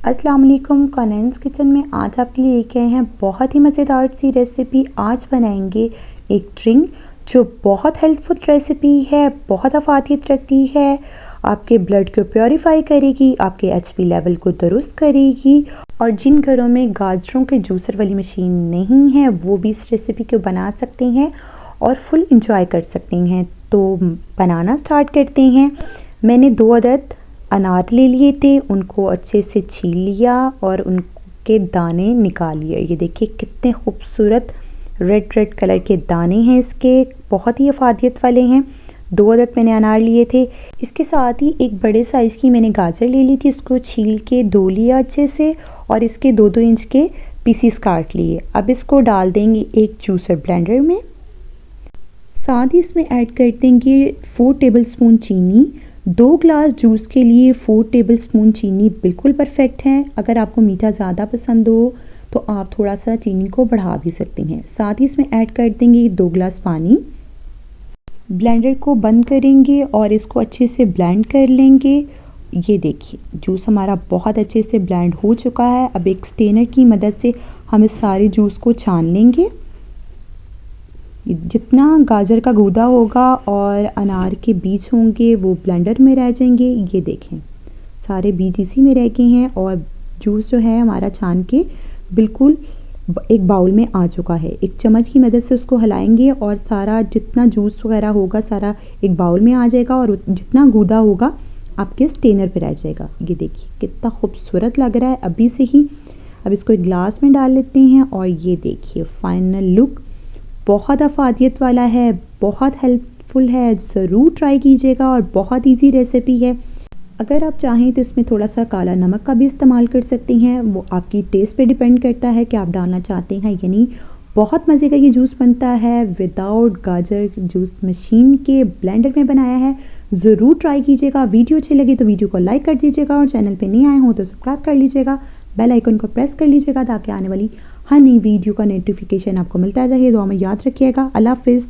अस्सलाम वालेकुम। Cons kitchen में आज आपके लिए लेके आए हैं बहुत ही मज़ेदार सी रेसिपी। आज बनाएंगे एक ड्रिंक जो बहुत हेल्पफुल रेसिपी है, बहुत अफादियत रखती है, आपके ब्लड को प्योरीफाई करेगी, आपके एचपी लेवल को दुरुस्त करेगी। और जिन घरों में गाजरों के जूसर वाली मशीन नहीं है वो भी इस रेसिपी को बना सकते हैं और फुल इंजॉय कर सकते हैं। तो बनाना स्टार्ट करते हैं। मैंने 2 अदद अनार ले लिए थे, उनको अच्छे से छील लिया और उनके दाने निकाल लिए। ये देखिए कितने खूबसूरत रेड कलर के दाने हैं इसके, बहुत ही अफादियत वाले हैं। 2 अदद मैंने अनार लिए थे। इसके साथ ही एक बड़े साइज़ की मैंने गाजर ले ली थी, इसको छील के धो लिया अच्छे से और इसके 2-2 इंच के पीसीस काट लिए। अब इसको डाल देंगे एक जूसर ब्लेंडर में। साथ ही इसमें ऐड कर देंगे 4 टेबलस्पून चीनी। 2 ग्लास जूस के लिए 4 टेबलस्पून चीनी बिल्कुल परफेक्ट है। अगर आपको मीठा ज़्यादा पसंद हो तो आप थोड़ा सा चीनी को बढ़ा भी सकते हैं। साथ ही इसमें ऐड कर देंगे 2 ग्लास पानी। ब्लेंडर को बंद करेंगे और इसको अच्छे से ब्लेंड कर लेंगे। ये देखिए जूस हमारा बहुत अच्छे से ब्लेंड हो चुका है। अब एक स्टेनर की मदद से हम इस सारे जूस को छान लेंगे। जितना गाजर का गूदा होगा और अनार के बीज होंगे वो ब्लेंडर में रह जाएंगे। ये देखें सारे बीज इसी में रह गए हैं और जूस जो है हमारा छान के बिल्कुल एक बाउल में आ चुका है। एक चम्मच की मदद से उसको हिलाएंगे और सारा जितना जूस वगैरह होगा सारा एक बाउल में आ जाएगा और जितना गूदा होगा आपके स्टेनर पे रह जाएगा। ये देखिए कितना खूबसूरत लग रहा है अभी से ही। अब इसको एक ग्लास में डाल लेते हैं और ये देखिए फाइनल लुक बहुत अफादियत वाला है, बहुत हेल्पफुल है। ज़रूर ट्राई कीजिएगा और बहुत इजी रेसिपी है। अगर आप चाहें तो इसमें थोड़ा सा काला नमक का भी इस्तेमाल कर सकते हैं, वो आपकी टेस्ट पे डिपेंड करता है कि आप डालना चाहते हैं या नहीं। बहुत मज़े का ये जूस बनता है, विदाउट गाजर जूस मशीन के ब्लेंडर में बनाया है। ज़रूर ट्राई कीजिएगा। वीडियो अच्छी लगी तो वीडियो को लाइक कर दीजिएगा और चैनल पे नहीं आए हो तो सब्सक्राइब कर लीजिएगा। बेल आइकन को प्रेस कर लीजिएगा ताकि आने वाली हर नई वीडियो का नोटिफिकेशन आपको मिलता रहे। दुआ में याद रखिएगा। अल्लाह हाफिज़।